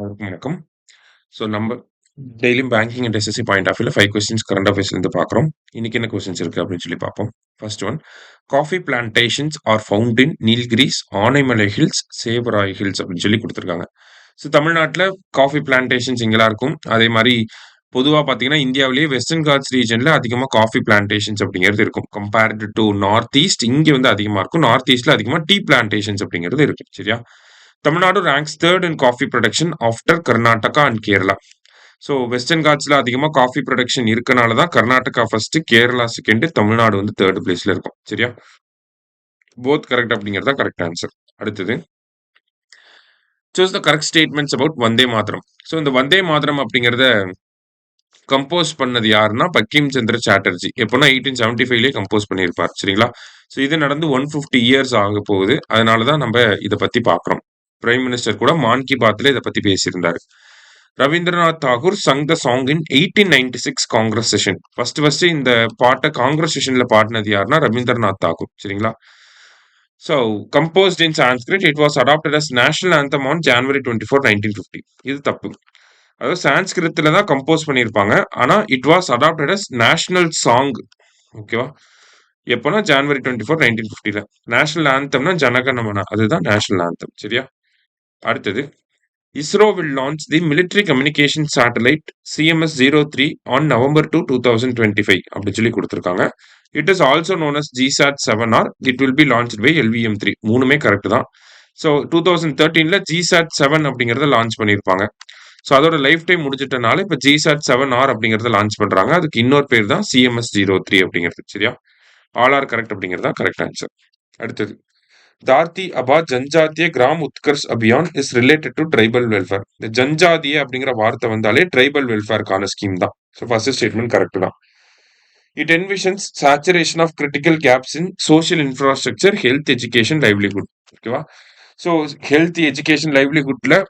அனைவருக்கும் வணக்கம். ஸோ நம்ம டெய்லியும் banking and SSC point of வியூல 5 கொஸ்டின்ஸ் கரண்ட் அஃபேர்ஸ்லேருந்து பார்க்குறோம். இன்னைக்கு என்ன கொஸ்டின்ஸ் இருக்கு அப்படின்னு சொல்லி பார்ப்போம். First one, coffee plantations are found in Nilgiris, Anaimalai hills, Shevaroy hills அப்படின்னு சொல்லி கொடுத்துருக்காங்க. ஸோ தமிழ்நாட்டில் காஃபி பிளான்டேஷன்ஸ் இங்கெல்லாம் இருக்கும். அதே மாதிரி பொதுவாக பார்த்தீங்கன்னா இந்தியாவிலேயே வெஸ்டர்ன் காட்ஸ் ரீஜனில் அதிகமாக காஃபி பிளான்டேஷன்ஸ் அப்படிங்கிறது இருக்கும். கம்பேர்டு டு நார்த் ஈஸ்ட் இங்கே வந்து அதிகமாக இருக்கும். நார்த் ஈஸ்ட்ல அதிகமாக டீ பிளான்டேஷன்ஸ் அப்படிங்கிறது இருக்கு. சரியா? Tamil Nadu ranks third in coffee production after Karnataka and Kerala. So western காட்ஸ்ல அதிகமாக காஃபி ப்ரொடக்ஷன் இருக்கனால தான் கர்நாடகா ஃபர்ஸ்ட், கேரளா செகண்ட், தமிழ்நாடு வந்து தேர்ட் பிளேஸ்ல இருக்கும். சரியா? போத் கரெக்ட் அப்படிங்கிறது தான் கரெக்ட் ஆன்சர். அடுத்தது, choose the correct statements about Vande Mataram. So இந்த வந்தே மாதரம் அப்படிங்கிறத கம்போஸ் பண்ணது யாருன்னா பக்கிம் சந்திர சாட்டர்ஜி. எப்போனா 1875லேயே கம்போஸ் பண்ணியிருப்பார். சரிங்களா? ஸோ இது நடந்து 150 இயர்ஸ் ஆக போகுது. அதனால தான் நம்ம இதை பத்தி பார்க்குறோம். பிரைம் மினிஸ்டர் கூட மான் கி பாத்ல இதை பத்தி பேசியிருந்தாரு. Rabindranath Tagore sung the song in 1896 Congress session. First இந்த பாட்டை காங்கிரஸ் செஷன்ல பாடினது யாருன்னா ரவீந்திரநாத் தாகூர். சரிங்களா? So composed in Sanskrit, it was adapted as national anthem on January 24, 1950. இது தப்பு. அதாவது சான்ஸ்கிரிட்ல தான் கம்போஸ் பண்ணியிருப்பாங்க. ஆனா it was adapted as national song. ஓகேவா? எப்போனா January 24, 1950ல. நேஷனல் ஆந்தம்னா ஜனகணமன, அதுதான் நேஷனல் ஆந்தம். சரியா? அடுத்தது, ISRO will launch the military communication satellite CMS-03 on November 2, 2025 அப்படி சொல்லி கொடுத்துருக்காங்க. It is also known as GSAT-7R. It will be launched by LVM-3. மூணுமே கரெக்ட் தான். ஸோ 2013ல GSAT-7 அப்படிங்கிறத லான்ச் பண்ணியிருப்பாங்க. ஸோ அதோட லைஃப் டைம் முடிச்சிட்டனால இப்போ GSAT-7R அப்படிங்கிறத லான்ச் பண்றாங்க. அதுக்கு இன்னொரு பேர் தான் CMS-03 அப்படிங்கிறது. சரியா? ஆல் ஆர் கரெக்ட் அப்படிங்கிறது தான் கரெக்ட் ஆன்சர். அடுத்தது, Dharti Aaba Janjatiya Gram Utkarsh Abhiyan is related to tribal welfare. இந்த ஜன்ஜாதிய அப்படிங்கிற வார்த்தை வந்தாலே ட்ரைபல் வெல்ஃபேருக்கான ஸ்கீம் தான். ஸோ ஃபர்ஸ்ட் ஸ்டேட்மெண்ட் கரெக்ட் தான். It envisions saturation of critical gaps in social infrastructure, health, education, livelihood. ஓகேவா? ஸோ ஹெல்த், எஜுகேஷன், லைவ்லிஹுட்ல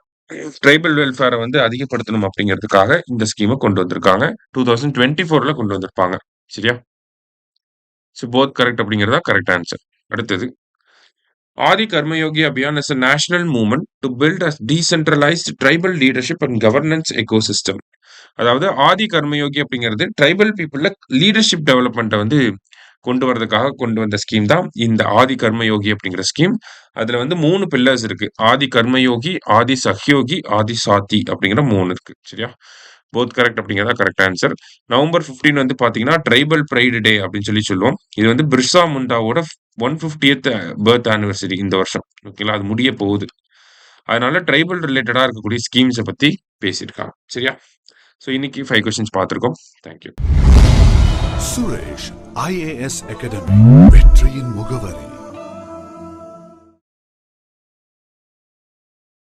ட்ரைபல் வெல்ஃபேரை வந்து அதிகப்படுத்தணும் அப்படிங்கிறதுக்காக இந்த ஸ்கீமை கொண்டு வந்திருக்காங்க. 2024ல கொண்டு வந்திருப்பாங்க. சரியா? ஸோ போத் கரெக்ட் அப்படிங்கிறதா கரெக்ட் ஆன்சர். அடுத்தது, Adi Karmayogi Abhiyan is a national movement to build a decentralized tribal leadership and governance ecosystem. அதாவது ஆதி கர்மயோகி அப்படிங்கிறது ட்ரைபல் பீப்புள்ல லீடர்ஷிப் டெவலப்மெண்ட்டை வந்து கொண்டு வரதுக்காக கொண்டு வந்த ஸ்கீம் தான் இந்த ஆதி கர்மயோகி அப்படிங்கிற ஸ்கீம். அதுல வந்து 3 பில்லர்ஸ் இருக்கு. ஆதி கர்மயோகி, ஆதி சஹ்யோகி, ஆதி சாத்தி அப்படிங்கிற 3 இருக்கு. சரியா? போத் கரெக்ட் அப்படிங்கிறதா கரெக்ட் ஆன்சர். நவம்பர் 15 வந்து பாத்தீங்கன்னா ட்ரைபல் ப்ரைடு டே அப்படின்னு சொல்லி சொல்லுவோம். இது வந்து பிர்சா முண்டாவோட 150th பர்த் ஆனிவர்சரி இந்த வருஷம். ஓகேங்களா? அது முடிய போகுது. அதனால ட்ரைபல் ரிலேட்டடா இருக்கக்கூடிய ஸ்கீம்ஸை பத்தி பேசியிருக்காங்க. சரியா? ஸோ இன்னைக்கு 5 கொஸ்டின்ஸ் பார்த்துருக்கோம். தேங்க்யூ. சுரேஷ் IAS அகாடமி, வெற்றியின்